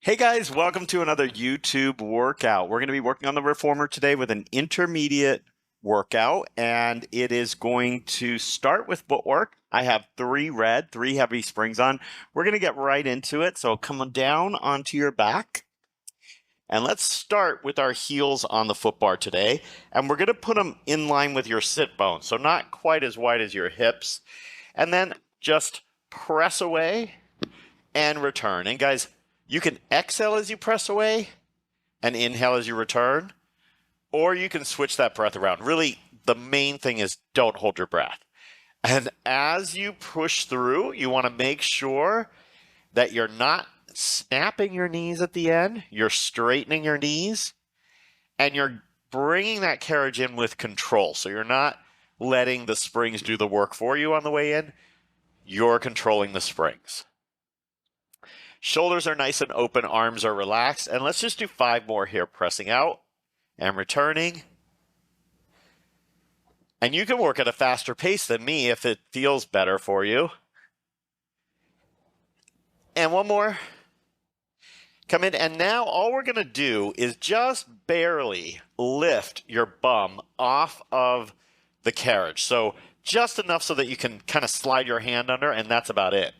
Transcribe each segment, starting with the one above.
Hey guys, welcome to another YouTube workout. We're going to be working on the reformer today with an intermediate workout, and it is going to start with footwork. I have 3 heavy springs on. We're going to get right into it. So come on down onto your back, and let's start with our heels on the foot bar today. And we're going to put them in line with your sit bone, so not quite as wide as your hips. And then just press away and return. And guys, you can exhale as you press away and inhale as you return, or you can switch that breath around. Really, the main thing is don't hold your breath. And as you push through, you want to make sure that you're not snapping your knees at the end, you're straightening your knees, and you're bringing that carriage in with control. So you're not letting the springs do the work for you on the way in, you're controlling the springs. Shoulders are nice and open, arms are relaxed. And let's just do 5 more here, pressing out and returning. And you can work at a faster pace than me if it feels better for you. And 1 more. Come in, and now all we're going to do is just barely lift your bum off of the carriage. So just enough so that you can kind of slide your hand under, and that's about it.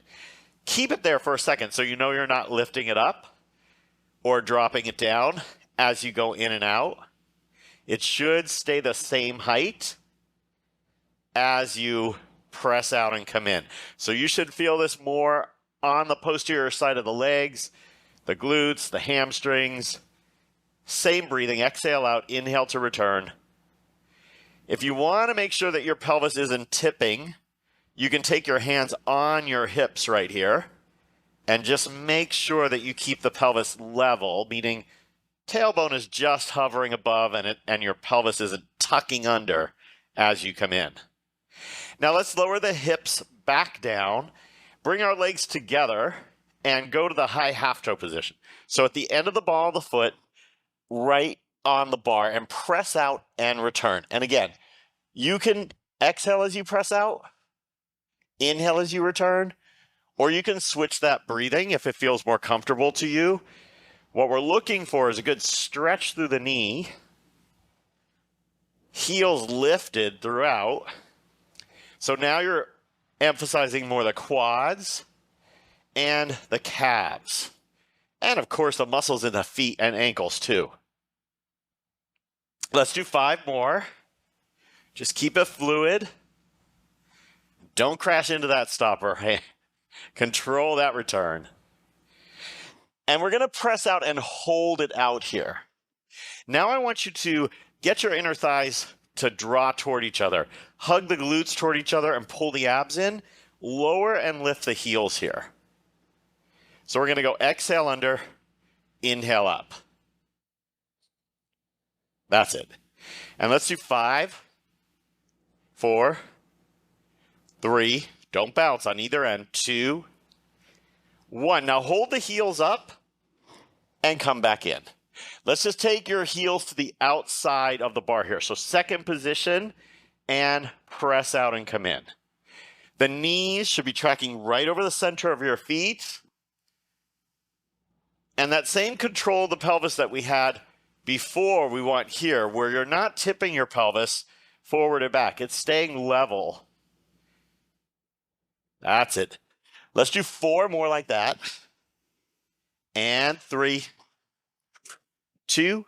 Keep it there for a second so you know you're not lifting it up or dropping it down as you go in and out. It should stay the same height as you press out and come in. So you should feel this more on the posterior side of the legs, the glutes, the hamstrings. Same breathing. Exhale out, inhale to return. If you want to make sure that your pelvis isn't tipping, you can take your hands on your hips right here and just make sure that you keep the pelvis level, meaning tailbone is just hovering above and your pelvis isn't tucking under as you come in. Now let's lower the hips back down, bring our legs together, and go to the high half toe position. So at the end of the ball of the foot, right on the bar, and press out and return. And again, you can exhale as you press out, inhale as you return, or you can switch that breathing if it feels more comfortable to you. What we're looking for is a good stretch through the knee, heels lifted throughout. So now you're emphasizing more the quads and the calves, and of course the muscles in the feet and ankles too. Let's do 5 more. Just keep it fluid. Don't crash into that stopper. Hey, control that return. And we're going to press out and hold it out here. Now I want you to get your inner thighs to draw toward each other. Hug the glutes toward each other and pull the abs in. Lower and lift the heels here. So we're going to go exhale under, inhale up. That's it. And let's do 5, 4, 3, don't bounce on either end, 2, 1. Now hold the heels up and come back in. Let's just take your heels to the outside of the bar here. So second position and press out and come in. The knees should be tracking right over the center of your feet. And that same control of the pelvis that we had before we want here, where you're not tipping your pelvis forward or back. It's staying level. That's it. Let's do 4 more like that. And 3, 2.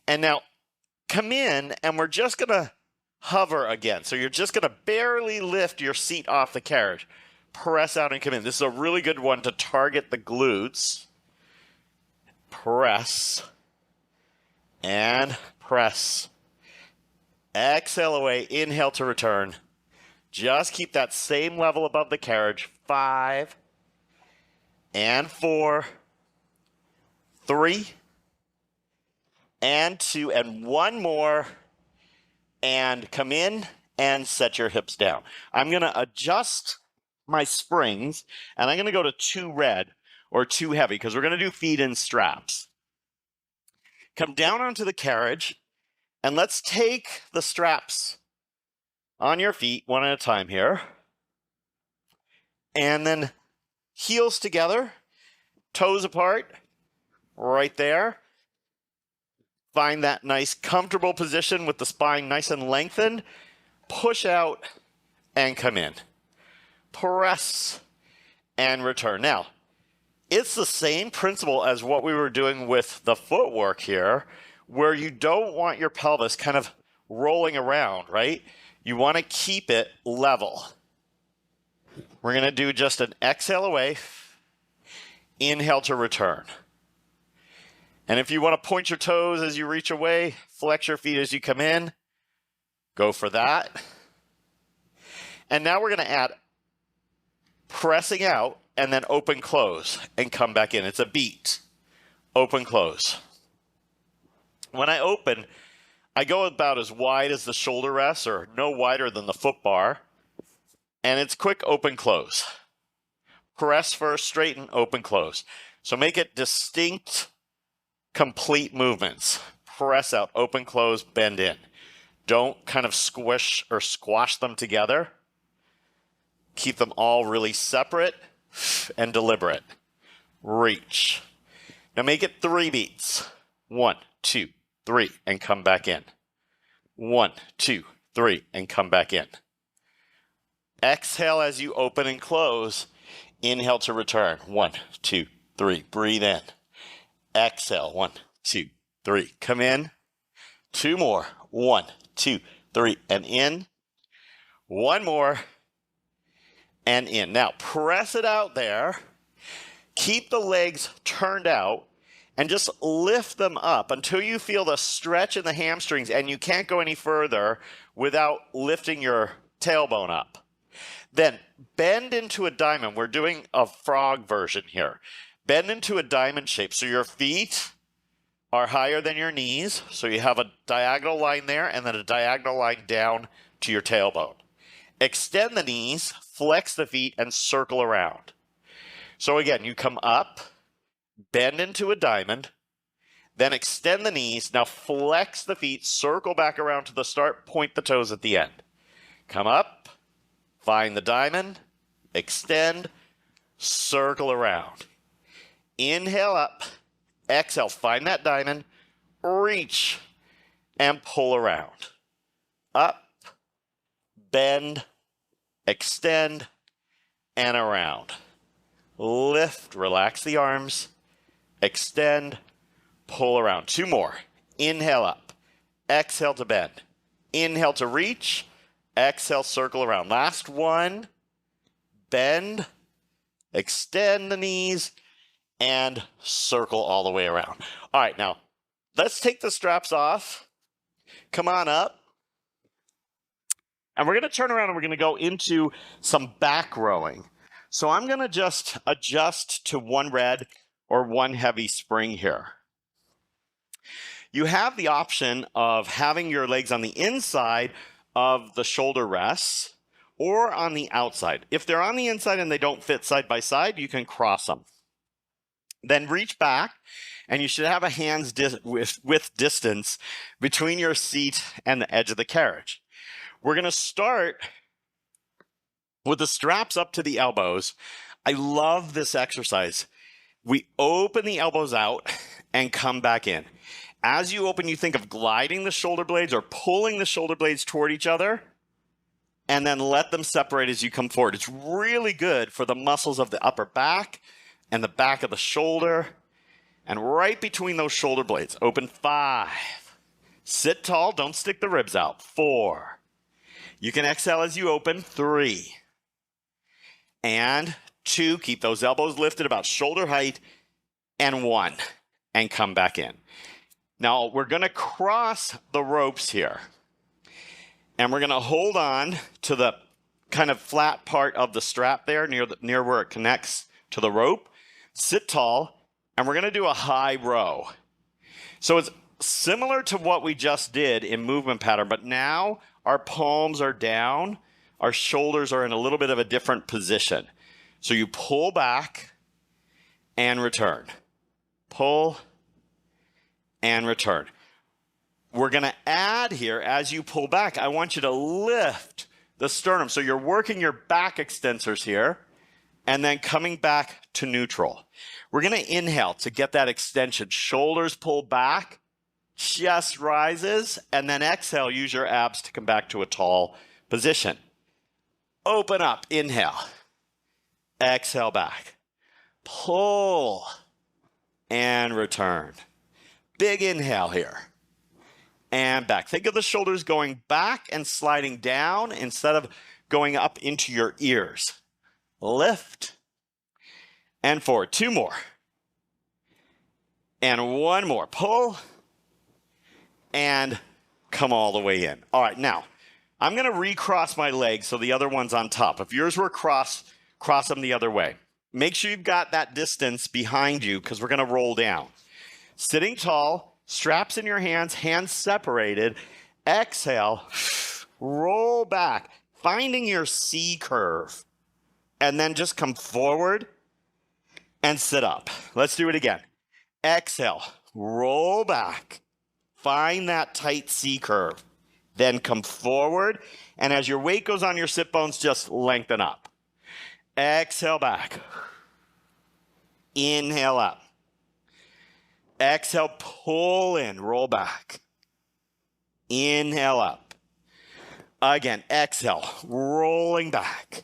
And now come in, and we're just going to hover again. So you're just going to barely lift your seat off the carriage. Press out and come in. This is a really good one to target the glutes. Press. And press. Exhale away. Inhale to return. Just keep that same level above the carriage. 5 and 4, 3 and 2, and 1 more. And come in and set your hips down. I'm going to adjust my springs, and I'm going to go to 2 red or 2 heavy because we're going to do feet in straps. Come down onto the carriage, and let's take the straps on your feet one at a time here. And then heels together toes apart, right there. Find that nice comfortable position with the spine nice and lengthened. Push out and come in. Press and return. Now, it's the same principle as what we were doing with the footwork here, where you don't want your pelvis kind of rolling around, right? You want to keep it level. We're going to do just an exhale away, inhale to return. And if you want to point your toes as you reach away, flex your feet as you come in, go for that. And now we're going to add pressing out and then open, close, and come back in. It's a beat. Open, close. When I open, I go about as wide as the shoulder rests or no wider than the foot bar. And it's quick open, close. Press first, straighten, open, close. So make it distinct, complete movements. Press out, open, close, bend in. Don't kind of squish or squash them together. Keep them all really separate and deliberate. Reach. Now make it 3 beats. 1, 2, 3, and come back in. 1, 2, 3, and come back in. Exhale as you open and close. Inhale to return. 1, 2, 3. Breathe in. Exhale. 1, 2, 3. Come in. 2 more. 1, 2, 3, and in. 1 more. And in. Now press it out there. Keep the legs turned out and just lift them up until you feel the stretch in the hamstrings and you can't go any further without lifting your tailbone up. Then bend into a diamond. We're doing a frog version here. Bend into a diamond shape so your feet are higher than your knees. So you have a diagonal line there and then a diagonal line down to your tailbone. Extend the knees, flex the feet, and circle around. So again, you come up, bend into a diamond, then extend the knees. Now flex the feet, circle back around to the start, point the toes at the end. Come up, find the diamond, extend, circle around. Inhale up, exhale, find that diamond, reach, and pull around. Up, bend, extend, and around. Lift, relax the arms, extend, pull around. 2 more. Inhale up, exhale to bend. Inhale to reach, exhale, circle around. Last one, bend, extend the knees, and circle all the way around. All right, now let's take the straps off. Come on up. And we're going to turn around and we're going to go into some back rowing. So I'm going to just adjust to 1 red or 1 heavy spring here. You have the option of having your legs on the inside of the shoulder rests or on the outside. If they're on the inside and they don't fit side by side, you can cross them. Then reach back and you should have a hand's width distance between your seat and the edge of the carriage. We're going to start with the straps up to the elbows. I love this exercise. We open the elbows out and come back in. As you open, you think of gliding the shoulder blades or pulling the shoulder blades toward each other, and then let them separate as you come forward. It's really good for the muscles of the upper back and the back of the shoulder, and right between those shoulder blades. Open 5. Sit tall, don't stick the ribs out. 4. You can exhale as you open. 3. And 2. Keep those elbows lifted about shoulder height. And 1. And come back in. Now, we're going to cross the ropes here. And we're going to hold on to the kind of flat part of the strap there near where it connects to the rope. Sit tall. And we're going to do a high row. So it's similar to what we just did in movement pattern, but now our palms are down, our shoulders are in a little bit of a different position. So you pull back and return. Pull and return. We're going to add here, as you pull back, I want you to lift the sternum. So you're working your back extensors here, and then coming back to neutral. We're going to inhale to get that extension. Shoulders pull back, chest rises, and then exhale, use your abs to come back to a tall position. Open up, inhale, exhale back, pull, and return. Big inhale here, and back. Think of the shoulders going back and sliding down instead of going up into your ears. Lift, and forward. 2 more, and 1 more. Pull, and come all the way in. All right, now, I'm going to recross my legs so the other one's on top. If yours were cross them the other way. Make sure you've got that distance behind you because we're going to roll down. Sitting tall, straps in your hands separated. Exhale, roll back, finding your C curve. And then just come forward and sit up. Let's do it again. Exhale, roll back, find that tight C curve. Then come forward, and as your weight goes on your sit bones, just lengthen up. Exhale back. Inhale up. Exhale, pull in, roll back. Inhale up. Again, exhale, rolling back.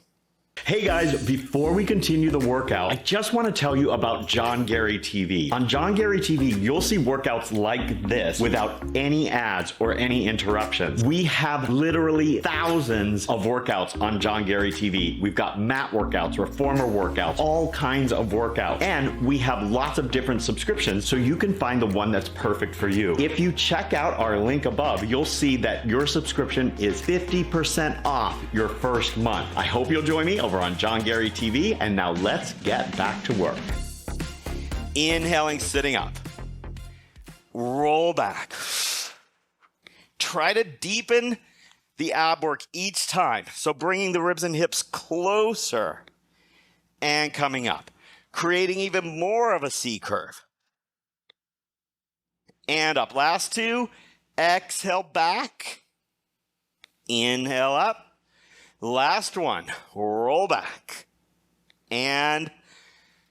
Hey guys, before we continue the workout, I just want to tell you about Garey TV. On Garey TV, you'll see workouts like this without any ads or any interruptions. We have literally thousands of workouts on Garey TV. We've got mat workouts, reformer workouts, all kinds of workouts. And we have lots of different subscriptions so you can find the one that's perfect for you. If you check out our link above, you'll see that your subscription is 50% off your first month. I hope you'll join me over on Garey TV, and now let's get back to work. Inhaling, sitting up. Roll back. Try to deepen the ab work each time. So bringing the ribs and hips closer and coming up, creating even more of a C curve. And up. Last 2. Exhale back. Inhale up. Last one, roll back and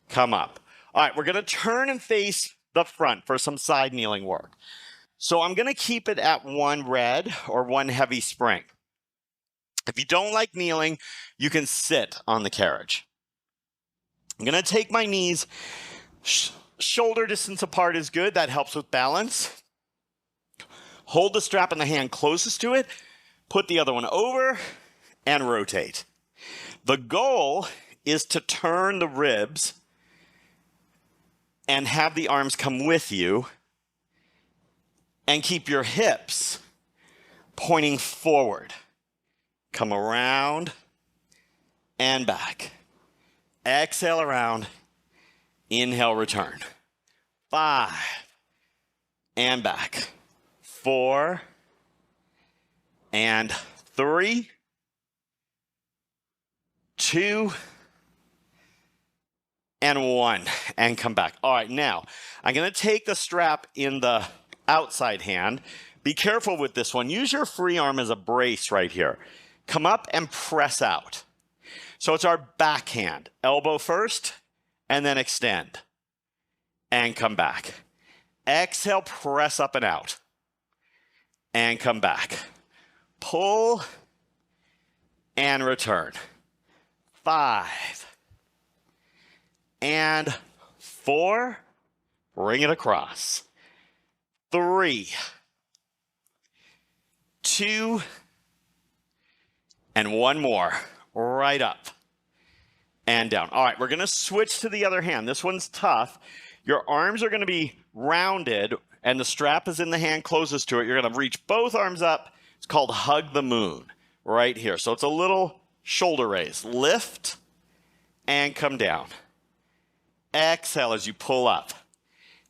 come up. All right, we're going to turn and face the front for some side kneeling work. So I'm going to keep it at 1 red or 1 heavy spring. If you don't like kneeling, you can sit on the carriage. I'm going to take my knees, shoulder distance apart is good. That helps with balance. Hold the strap in the hand closest to it. Put the other one over and rotate. The goal is to turn the ribs and have the arms come with you and keep your hips pointing forward. Come around and back. Exhale around. Inhale, return. 5 and back. 4 and 3. 2 and 1 and come back. All right, now I'm going to take the strap in the outside hand. Be careful with this one. Use your free arm as a brace right here. Come up and press out. So it's our backhand. Elbow first and then extend and come back. Exhale, press up and out and come back. Pull and return. 5 and 4, bring it across. 3, 2, and 1 more, right up and down. All right, we're going to switch to the other hand. This one's tough. Your arms are going to be rounded, and the strap is in the hand closest to it. You're going to reach both arms up. It's called Hug the Moon right here. So it's a little shoulder raise. Lift and come down. Exhale as you pull up.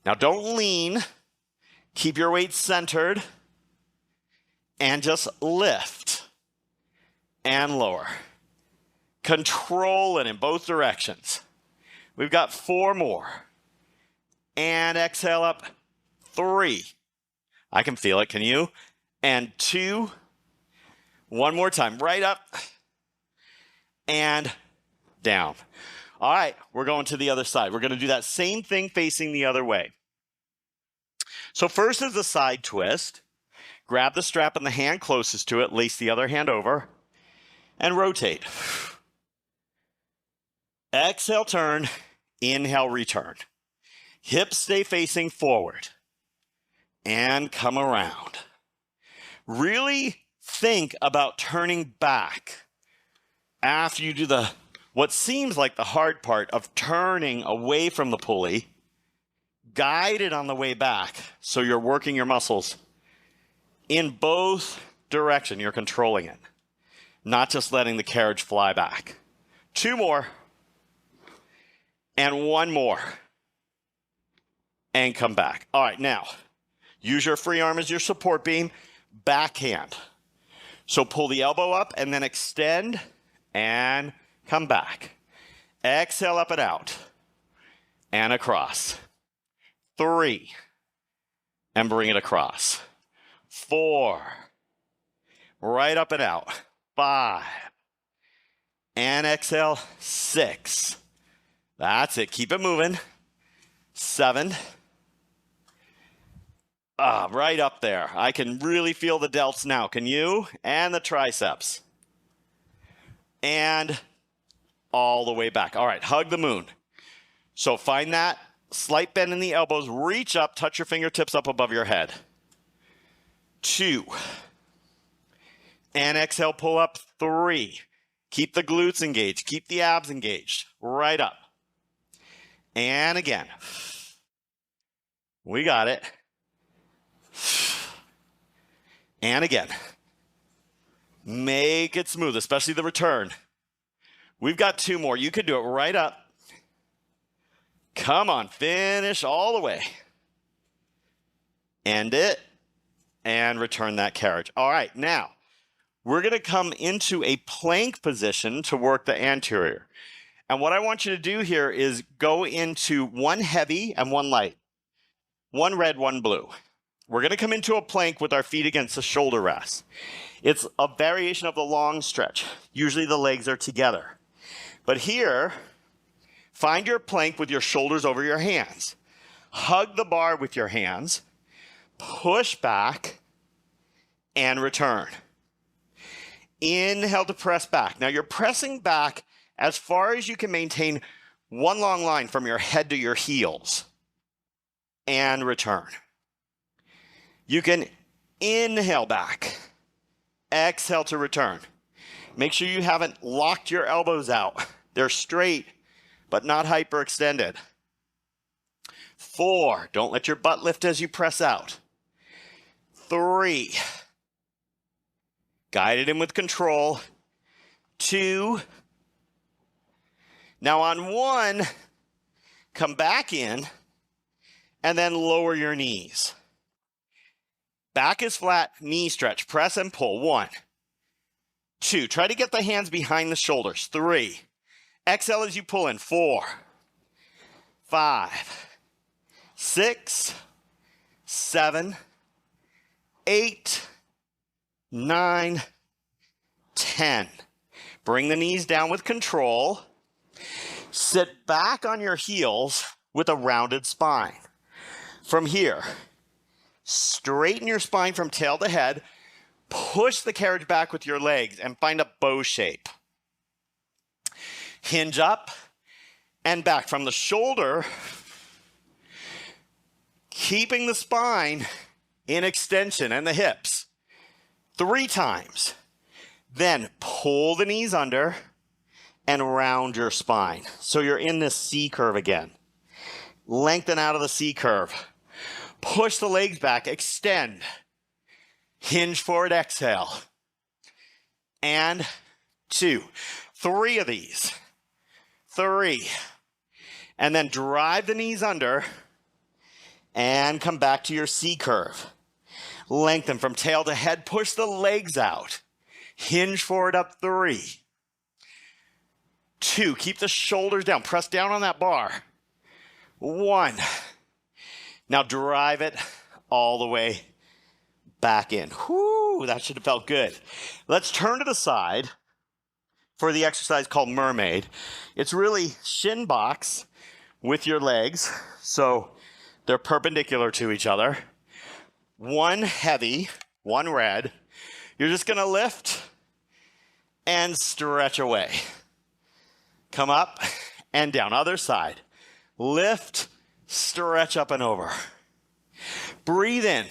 Now don't lean. Keep your weight centered. And just lift and lower. Control it in both directions. We've got 4 more. And exhale up. 3. I can feel it. Can you? And 2. One more time. Right up. And down. All right, we're going to the other side. We're going to do that same thing facing the other way. So first is the side twist. Grab the strap in the hand closest to it, lace the other hand over, and rotate. Exhale, turn. Inhale, return. Hips stay facing forward. And come around. Really think about turning back after you do what seems like the hard part of turning away from the pulley. Guide it on the way back so you're working your muscles in both directions. You're controlling it, not just letting the carriage fly back. 2 more. And 1 more. And come back. All right, now, use your free arm as your support beam. Backhand. So pull the elbow up and then extend and come back. Exhale up and out. And across. 3. And bring it across. 4. Right up and out. 5. And exhale. 6. That's it. Keep it moving. 7. Right up there. I can really feel the delts now. Can you? And the triceps. And all the way back. All right, hug the moon. So find that slight bend in the elbows. Reach up, touch your fingertips up above your head. 2. And exhale, pull up. 3. Keep the glutes engaged. Keep the abs engaged. Right up. And again. We got it. And again. Make it smooth, especially the return. We've got 2 more. You can do it right up. Come on, finish all the way. End it. And return that carriage. All right, now we're going to come into a plank position to work the anterior. And what I want you to do here is go into 1 heavy and 1 light. 1 red, 1 blue. We're going to come into a plank with our feet against the shoulder rest. It's a variation of the long stretch. Usually the legs are together. But here, find your plank with your shoulders over your hands. Hug the bar with your hands. Push back and return. Inhale to press back. Now you're pressing back as far as you can maintain 1 long line from your head to your heels. And return. You can inhale back. Exhale to return. Make sure you haven't locked your elbows out. They're straight, but not hyperextended. 4. Don't let your butt lift as you press out. 3. Guide it in with control. 2. Now on 1, come back in and then lower your knees. Back is flat, knee stretch, press and pull. 1, 2, try to get the hands behind the shoulders. 3, exhale as you pull in. 4, 5, 6, 7, 8, 9, 10. Bring the knees down with control. Sit back on your heels with a rounded spine. From here, straighten your spine from tail to head. Push the carriage back with your legs and find a bow shape. Hinge up and back from the shoulder, keeping the spine in extension and the hips. 3 times. Then pull the knees under and round your spine. So you're in this C curve again. Lengthen out of the C curve. Push the legs back, extend. Hinge forward, exhale. And 2. 3 of these. 3. And then drive the knees under and come back to your C curve. Lengthen from tail to head, push the legs out. Hinge forward up 3. 2, keep the shoulders down, press down on that bar. 1. Now drive it all the way back in. Whoo, that should have felt good. Let's turn to the side. for the exercise called Mermaid. It's really shin box with your legs, so they're perpendicular to each other. One heavy, one red. You're just gonna lift and stretch away. Come up and down, other side. Lift, stretch up and over. Breathe in.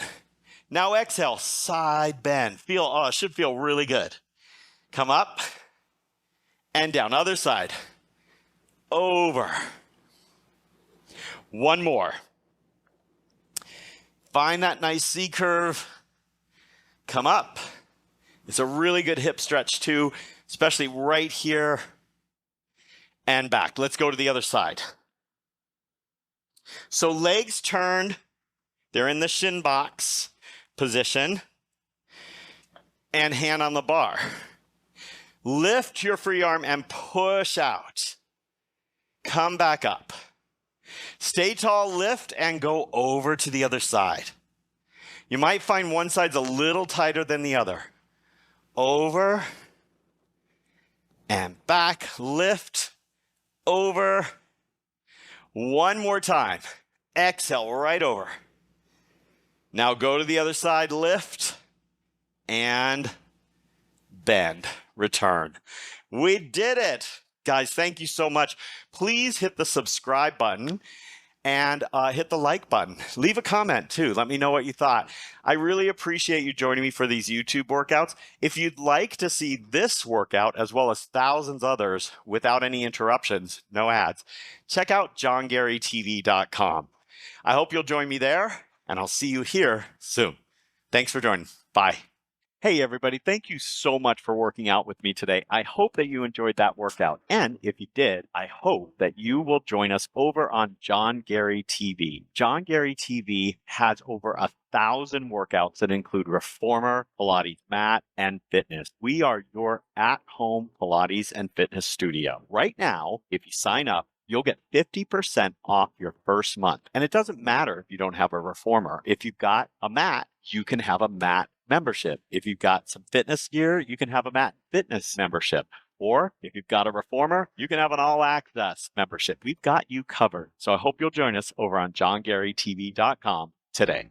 Now exhale, side bend. It should feel really good. Come up and down, other side. Over. One more. Find that nice C curve. Come up. It's a really good hip stretch too, especially right here and back. Let's go to the other side. So legs turned. They're in the shin box position. And hand on the bar. Lift your free arm and push out. Come back up. Stay tall, lift, and go over to the other side. You might find one side's a little tighter than the other. Over and back, lift, over. One more time. Exhale, right over. Now go to the other side, lift, and bend, return. We did it. Guys, thank you so much. Please hit the subscribe button and hit the like button. Leave a comment too. Let me know what you thought. I really appreciate you joining me for these YouTube workouts. If you'd like to see this workout as well as thousands others without any interruptions, no ads, check out johngareytv.com. I hope you'll join me there, and I'll see you here soon. Thanks for joining. Bye. Hey everybody, thank you so much for working out with me today. I hope that you enjoyed that workout. And if you did, I hope that you will join us over on John Garey TV. John Garey TV has over 1,000 workouts that include reformer, Pilates mat, and fitness. We are your at-home Pilates and fitness studio. Right now, if you sign up, you'll get 50% off your first month. And it doesn't matter if you don't have a reformer. If you've got a mat, you can have a mat membership. If you've got some fitness gear, you can have a mat fitness membership. Or if you've got a reformer, you can have an all access membership. We've got you covered. So I hope you'll join us over on johngareytv.com today.